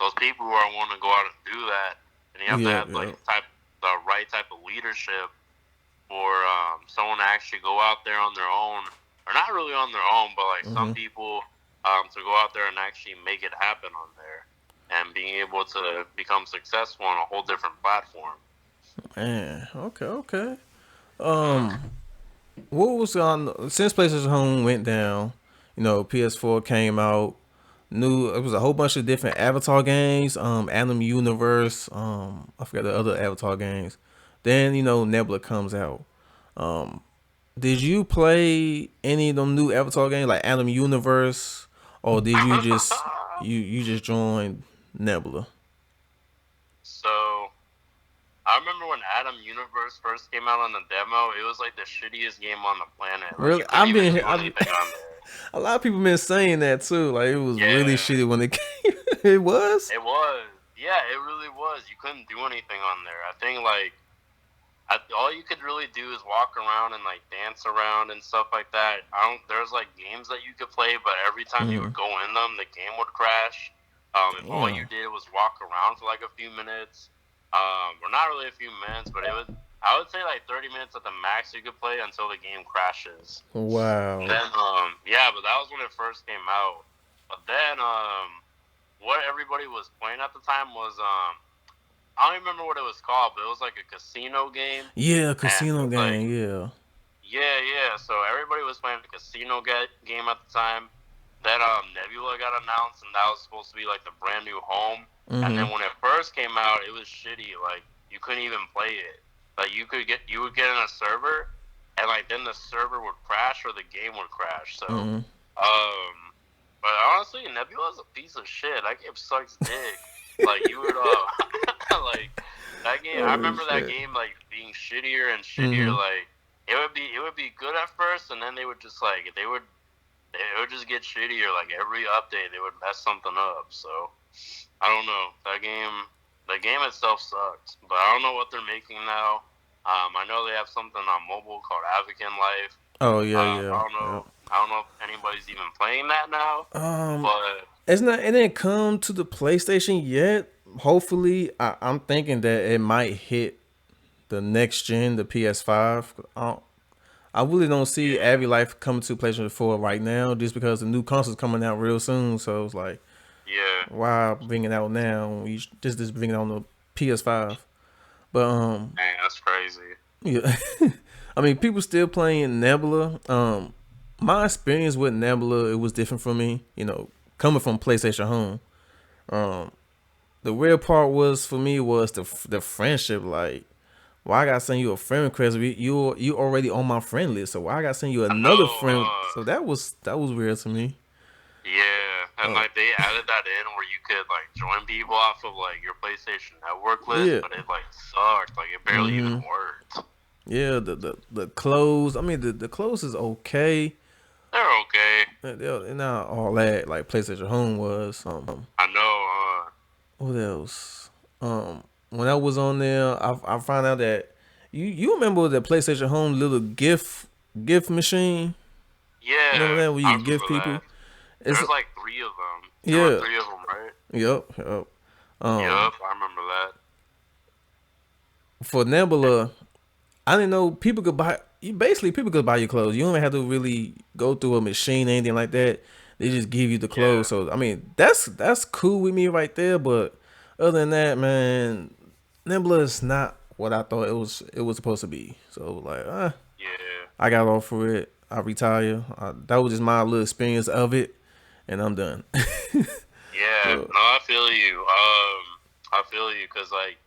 those people who are wanting to go out and do that, and you have to have like the right type of leadership for someone to actually go out there on their own, or not really on their own, but like some people to go out there and actually make it happen on there. And being able to become successful on a whole different platform. Man, okay. What was on since PlayStation Home went down? PS4 came out. It was a whole bunch of different Avatar games. Anim Universe. I forgot the other Avatar games. Then Nebula comes out. Did you play any of them new Avatar games like Anim Universe, or did you just you just join Nebula? So I remember when Anim Universe first came out on the demo, it was like the shittiest game on the planet. Like, Really, a lot of people been saying that too. Like it was really shitty when it came. It was. It was. Yeah, it really was. You couldn't do anything on there. I think like all you could really do is walk around and like dance around and stuff like that. There's like games that you could play, but every time you would go in them, the game would crash. If all you did was walk around for like a few minutes, or not really a few minutes, but I would say like 30 minutes at the max you could play until the game crashes. Wow. And then but that was when it first came out. But then what everybody was playing at the time was I don't remember what it was called, but it was like a casino game. Yeah, casino game. Like, yeah. So everybody was playing the casino game at the time. Then Nebula got announced, and that was supposed to be like the brand new home. And then when it first came out, it was shitty. Like you couldn't even play it. Like you would get in a server, and like then the server would crash or the game would crash. So but honestly, Nebula's a piece of shit. That game sucks dick. Like you would like that game. I remember that game like being shittier and shittier. Like it would be good at first, and then they would just like it would just get shittier. Like every update, they would mess something up. So I don't know. The game itself sucked, but I don't know what they're making now. I know they have something on mobile called African Life. Oh yeah. I don't know if anybody's even playing that now. But it didn't come to the PlayStation yet. Hopefully, I'm thinking that it might hit the next gen, the PS5. I really don't see Abby Life coming to PlayStation 4 right now, just because the new console's coming out real soon. So it's like, why bring it out now? You just bring it on the PS5. But man, that's crazy. Yeah, I mean, people still playing Nebula. My experience with Nebula, it was different for me. Coming from PlayStation Home. The real part was for me was the friendship. Like, why I gotta send you a friend request? You already on my friend list, so why I gotta send you another friend? So that was weird to me. Yeah, and like they added that in where you could like join people off of like your PlayStation Network list, but it like sucked. Like it barely even worked. Yeah, the clothes. I mean, the clothes is okay. They're okay. They're not all that like PlayStation Home was. I know. What else? When I was on there, I found out that you remember the PlayStation Home little gift machine? Yeah. Remember that where you gift people? There's like 3 of them. Yeah. There were 3 of them, right? Yep. Yep, I remember that. For Nebula, I didn't know people could buy your clothes. You don't have to really go through a machine or anything like that. They just give you the clothes. So I mean, that's cool with me right there. But other than that, man, Nebula is not what I thought it was supposed to be. So like, I got off for it. I retire. That was just my little experience of it, and I'm done. No, I feel you, because like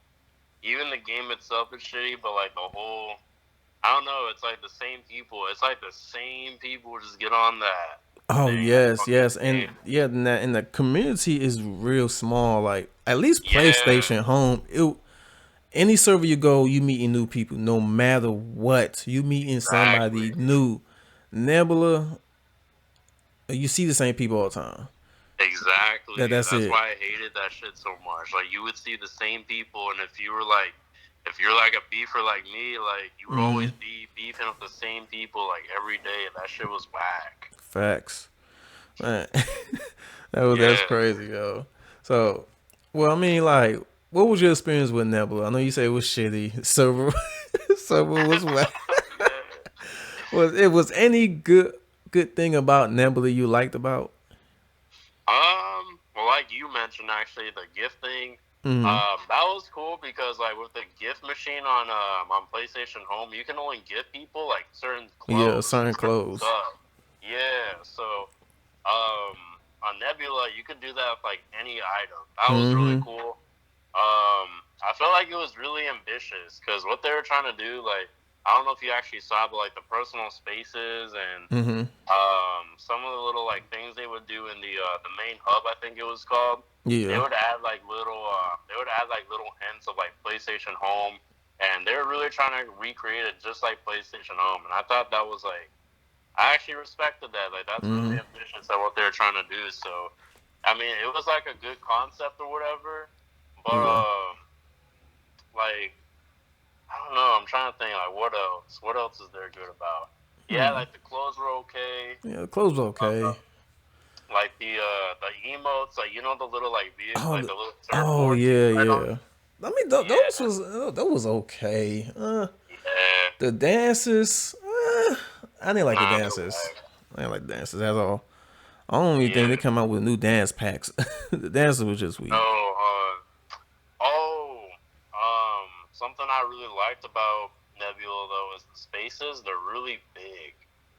even the game itself is shitty, but like the whole, I don't know, it's like the same people. It's like the same people just get on that. Oh yes, and and the community is real small. Like at least PlayStation Home, any server you go, you meeting new people. No matter what, you meeting somebody new. Nebula, you see the same people all the time. Exactly. That's it. Why I hated that shit so much. Like you would see the same people, and if you're like a beefer like me, like you would always be beefing with the same people like every day. That shit was whack. Facts, man. That's crazy, yo. So, well, I mean, like, what was your experience with Nebula? I know you say it was shitty. Server was whack. Was any good thing about Nebula you liked about? Well, like you mentioned, actually, the gift thing. That was cool because, like, with the gift machine on PlayStation Home, you can only give people like certain clothes. Yeah, certain clothes. Yeah, so on Nebula, you could do that with like any item. That was really cool. I felt like it was really ambitious because what they were trying to do, like, I don't know if you actually saw, but like the personal spaces and some of the little like things they would do in the main hub, I think it was called. Yeah. They would add like little hints of like PlayStation Home, and they were really trying to recreate it just like PlayStation Home. And I thought that was like, I actually respected that. Like, that's really ambitious at what they were trying to do. So, I mean, it was like a good concept or whatever, but like, I don't know. I'm trying to think, like, what else? What else is there good about? Yeah, like, the clothes were okay. Yeah, the clothes were okay. Like, the emotes, like, you know, the little, like, vehicles, like, the little surfboard. Oh, yeah. I mean, those was okay. The dances, I didn't like the dances. I didn't like dances at all. I don't even think they come out with new dance packs. The dances was just weak. Something I really liked about Nebula though is the spaces. They're really big.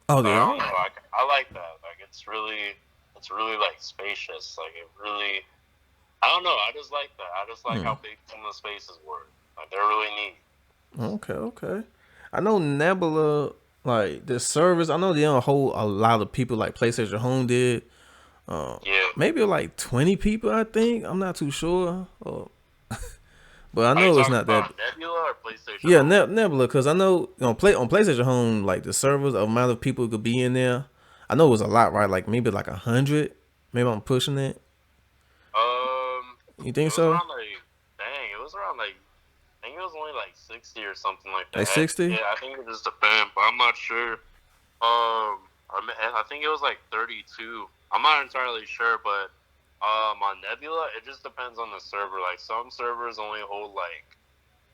Oh, so, yeah. I don't know. I like that. Like, it's really like spacious. Like, it really. I don't know. I just like that. I just like how big some of the spaces were. Like, they're really neat. Okay. I know Nebula, like the servers. I know they don't hold a lot of people like PlayStation Home did. Maybe like 20 people. I think. I'm not too sure. But I know it's not that. Nebula or PlayStation? Yeah, Nebula, because I know on PlayStation Home, like the servers, the amount of people who could be in there, I know it was a lot, right? Like maybe like 100. Maybe I'm pushing it. You think so? It was around like, I think it was only like 60 or something like that. Like 60? Yeah, I think it just depends, but I'm not sure. I think it was like 32. I'm not entirely sure, but on Nebula, it just depends on the server. Like, some servers only hold like,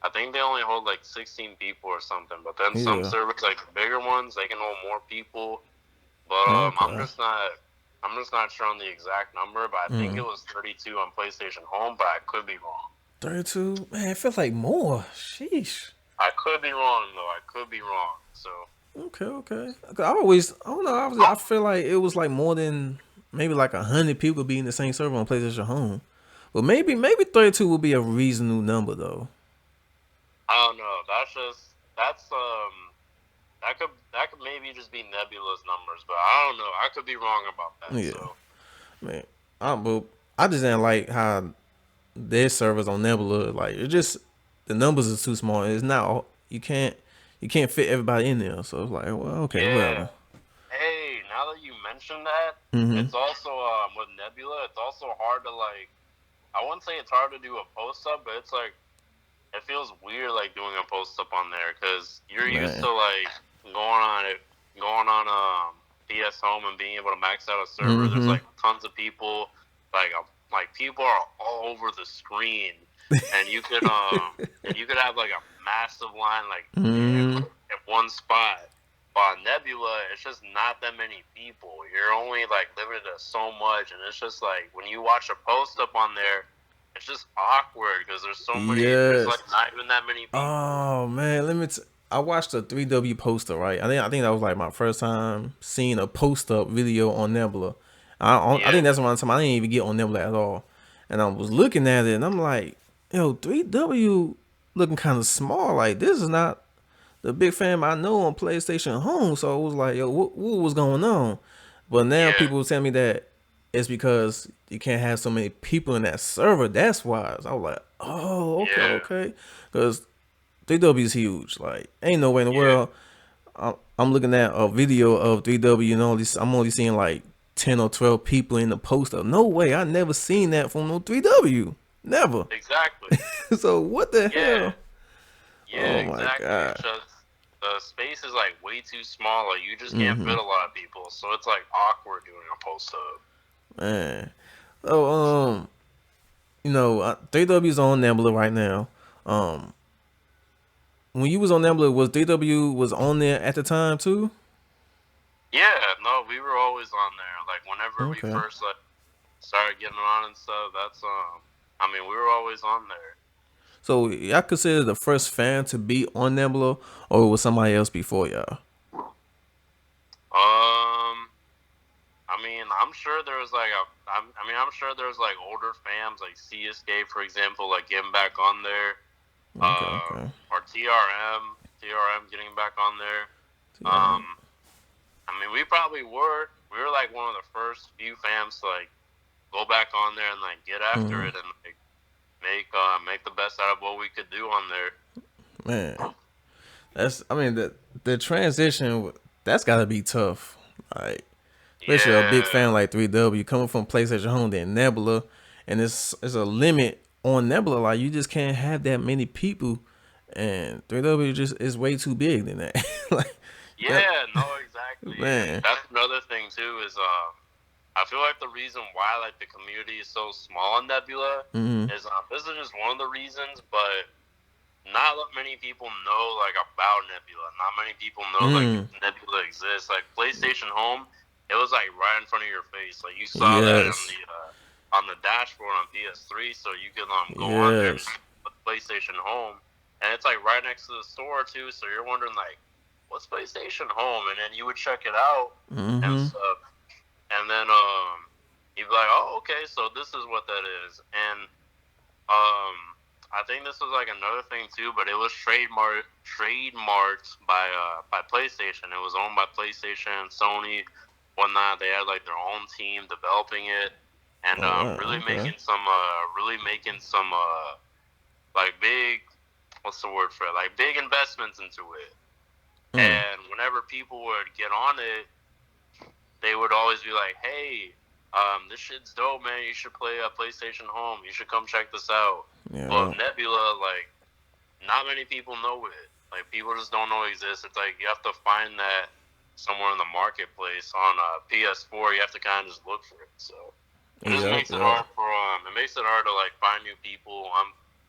I think they only hold like 16 people or something. But then some servers, like the bigger ones, they can hold more people. But I'm just not sure on the exact number. But I think it was 32 on PlayStation Home. But I could be wrong. 32? Man, it feels like more. Sheesh. I could be wrong though. I could be wrong. So. Okay. I don't know. I feel like it was like more than. Maybe like 100 people be in the same server on PlayStation Home. But maybe 32 would be a reasonable number though. I don't know. That could maybe just be Nebula's numbers, but I don't know. I could be wrong about that. Yeah. So. Man, I just didn't like how their servers on Nebula, like, it just, the numbers are too small. It's not, you can't fit everybody in there. So it's like, well, okay, whatever. Hey, now that you mentioned that, it's also with Nebula, it's also hard to, like, I wouldn't say it's hard to do a post up, but it's like, it feels weird like doing a post up on there because you're used to like going on PS Home and being able to max out a server. There's like tons of people, like people are all over the screen, and you could have like a massive line like at one spot. But on Nebula, it's just not that many people. You're only like limited to so much, and it's just like when you watch a post up on there, it's just awkward because there's so many. There's like not even that many people. Oh man, I watched a 3W poster, right? I think that was like my first time seeing a post up video on Nebula. I think that's one time I didn't even get on Nebula at all, and I was looking at it, and I'm like, yo, 3W looking kind of small. Like, this is not the big fam I know on PlayStation Home. So it was like, yo, what was going on? But now people tell me that it's because you can't have so many people in that server. That's why. So I was like, oh, okay. Because 3W is huge. Like, ain't no way in the world. I'm looking at a video of 3W and all this. I'm only seeing like 10 or 12 people in the poster. No way. I never seen that from no 3W. Never. Exactly. So what the hell? Yeah, oh exactly. It's just, the space is like way too small. Like, you just can't fit a lot of people. So it's like awkward doing a post up. Man. So, 3W is on Nebula right now. When you was on Nebula, was 3W was on there at the time too? Yeah, no, we were always on there. Like, whenever we first like started getting on and stuff, that's we were always on there. So y'all consider the first fan to be on Nebula, or was somebody else before y'all? mean, I'm sure there was like I'm sure there's like older fans like CSK, for example, like getting back on there. Okay. Or TRM getting back on there. Yeah. I mean, we were like one of the first few fans to like go back on there and like get after it and like make the best out of what we could do on there. Man, the transition, that's gotta be tough. Like, especially a big fan like 3W coming from PlayStation Home, then Nebula, and it's a limit on Nebula. Like, you just can't have that many people, and 3W just is way too big than that. Like, no, exactly. Man, and that's another thing too is I feel like the reason why like the community is so small on Nebula is this is just one of the reasons, but not many people know like about Nebula. Not many people know like Nebula exists. Like PlayStation Home, it was like right in front of your face. Like you saw that on the dashboard on PS3, so you could go on there and put PlayStation Home, and it's like right next to the store too. So you're wondering like, what's PlayStation Home? And then you would check it out and stuff, and then you'd be like, oh, okay, so this is what that is, and I think this was like another thing too, but it was trademarked by PlayStation. It was owned by PlayStation, Sony, whatnot. They had like their own team developing it, and really making some like big, what's the word for it? Like big investments into it. And whenever people would get on it, they would always be like, hey, this shit's dope, man. You should play PlayStation Home. You should come check this out. Yeah. But Nebula, like, not many people know it. Like, people just don't know it exists. It's like you have to find that somewhere in the marketplace on PS4. You have to kind of just look for it. So it just makes it hard for it makes it hard to like find new people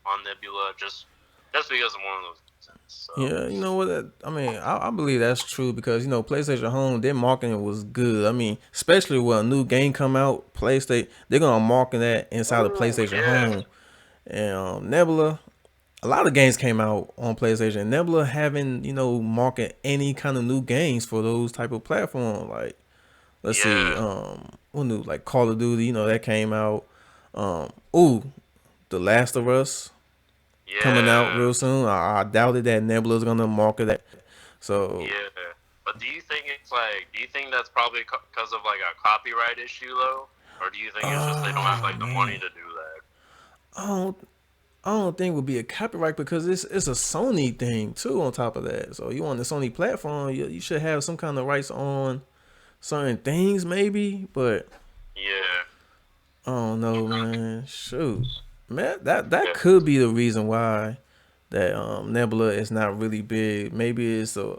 on Nebula just because of one of those reasons. So. Yeah, you know what? I believe that's true because PlayStation Home, their marketing was good. I mean, especially when a new game come out, PlayStation, they're gonna market that inside of PlayStation Home. And Nebula, a lot of games came out on PlayStation. Nebula haven't market any kind of new games for those type of platforms. Like, let's see, what new, like Call of Duty, that came out. The Last of Us. Coming out real soon. I doubted that Nebula's gonna market that. So but do you think that's probably because of like a copyright issue though, or do you think it's just they don't have like the money to do that? I don't think it would be a copyright because it's a Sony thing too. On top of that, so you on the Sony platform, you should have some kind of rights on certain things, maybe. But I don't know, man. Shoot. Man, that could be the reason why that Nebula is not really big. Maybe it's a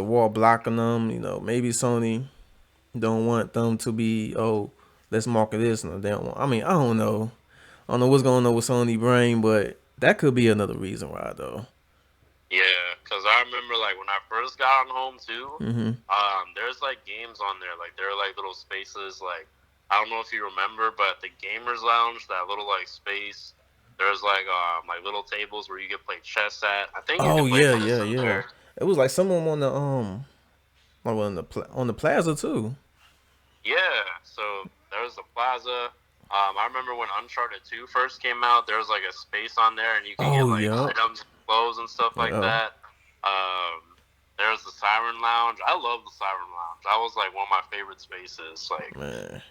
wall blocking them. Maybe Sony don't want them to be. Oh, let's market this. And they don't want. I mean, I don't know. I don't know what's going on with Sony brain, but that could be another reason why though. Yeah, because I remember like when I first got on Home too. There's like games on there. Like there are like little spaces like. I don't know if you remember, but the Gamers Lounge, that little like space, there's like little tables where you can play chess at. I think. Oh yeah. It was like someone on the plaza too. Yeah, so there was the plaza. I remember when Uncharted 2 first came out, there was like a space on there, and you could get like items, clothes, and stuff like that. There was the Siren Lounge. I love the Siren Lounge. That was like one of my favorite spaces. Like. Man.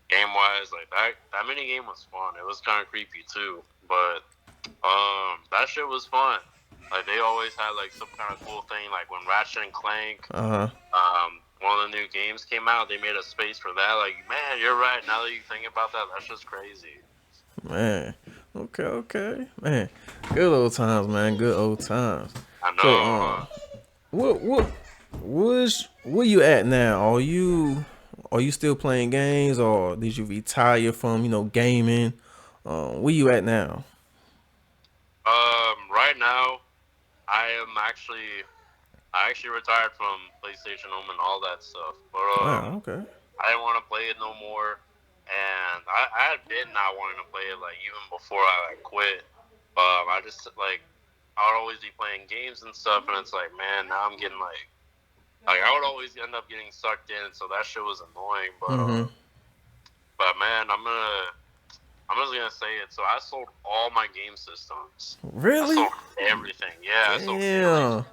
Game-wise, like that mini game was fun. It was kind of creepy too, but that shit was fun. Like they always had like some kind of cool thing. Like when Ratchet and Clank, one of the new games came out, they made a space for that. Like, man, you're right. Now that you think about that, that's just crazy. Man, okay, man, good old times, man. Good old times. I know. So, where you at now? Are you still playing games, or did you retire from gaming? Where you at now? Right now, I actually retired from PlayStation Home and all that stuff. But okay. I didn't want to play it no more, and I had been not wanting to play it like even before I quit. I just like I would always be playing games and stuff, and it's like, man, now I'm getting like Like, I would always end up getting sucked in, so that shit was annoying. But man, I'm just gonna say it. So I sold all my game systems. Really? I sold everything. Yeah, Damn. I sold everything.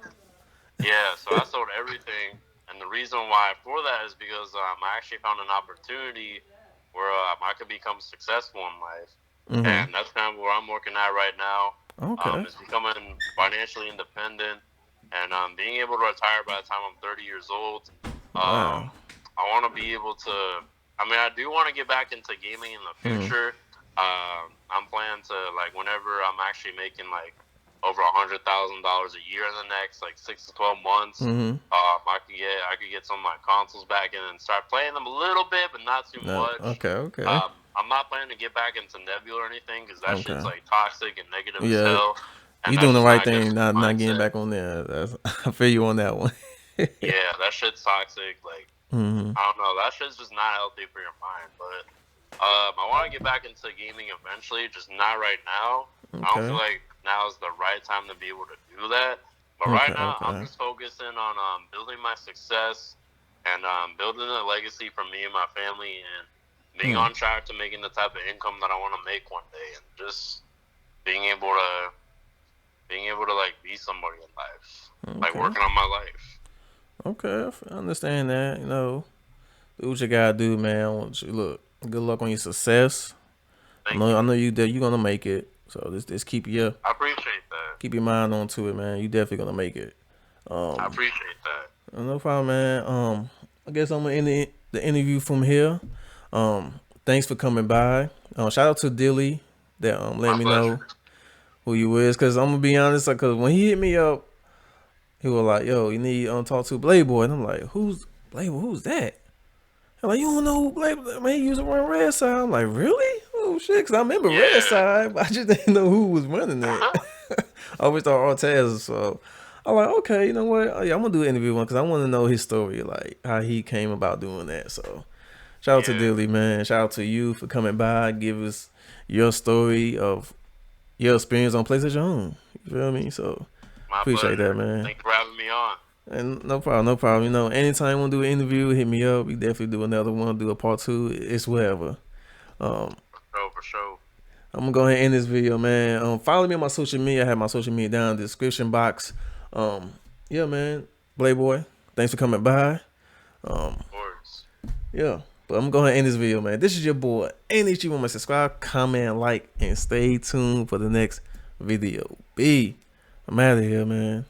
Yeah, so I sold everything, and the reason why for that is because I actually found an opportunity where I could become successful in life, and that's kind of where I'm working at right now. Okay. Is becoming financially independent and being able to retire by the time I'm 30 years old. Wow. I want to be able to. I mean, I do want to get back into gaming in the future. I'm planning to, like, whenever I'm actually making like over $100,000 a year in the next like 6 to 12 months, I could get some of my consoles back in and start playing them a little bit, but not too much. Okay. I'm not planning to get back into Nebula or anything because that shit's like toxic and negative as Yeah. hell. And You doing the right not good thing, for not my getting mindset. back on there. I feel you on that one. Yeah, that shit's toxic. Like, I don't know, that shit's just not healthy for your mind. But I want to get back into gaming eventually, just not right now. I don't feel like now is the right time to be able to do that. But right now, I'm just focusing on building my success and building a legacy for me and my family, and being on track to making the type of income that I want to make one day, and just being able to like be somebody in life, like working on my life. Okay, I understand that. You know, do what you gotta do, man. I want you, look, good luck on your success. I know you that you're gonna make it. So just keep your I appreciate that. Keep your mind on to it, man. You definitely gonna make it. I appreciate that. No problem, man. I guess I'm gonna end the interview from here. Thanks for coming by. Shout out to Dilly that let me know who you is, cause I'm gonna be honest, cause when he hit me up, he was like, "Yo, you need talk to Bladeboy," and I'm like, "Who's Bladeboy? Who's that?" He's like, "You don't know who Bladeboy? Man, he used to run Red Side." I'm like, "Really? Oh shit!" Cause I remember Red Side, but I just didn't know who was running it. I always thought Ortez, so I'm like, okay, you know what? Yeah, I'm gonna do an interview one because I want to know his story, like how he came about doing that. So, shout out to Dilly, man. Shout out to you for coming by, give us your story of your experience on PlayStation Home. You feel me? So, appreciate that, man. Thank you for having me on. And no problem. You know, anytime you want to do an interview, hit me up. We definitely do another one, do a part 2. It's whatever. For sure. I'm gonna go ahead and end this video, man. Follow me on my social media. I have my social media down in the description box. Yeah, man. Bladeboy, thanks for coming by. Of course. Yeah. But I'm gonna go ahead and end this video, man. This is your boy NHG OneMic. Subscribe, comment, like, and stay tuned for the next video. I'm out of here, man.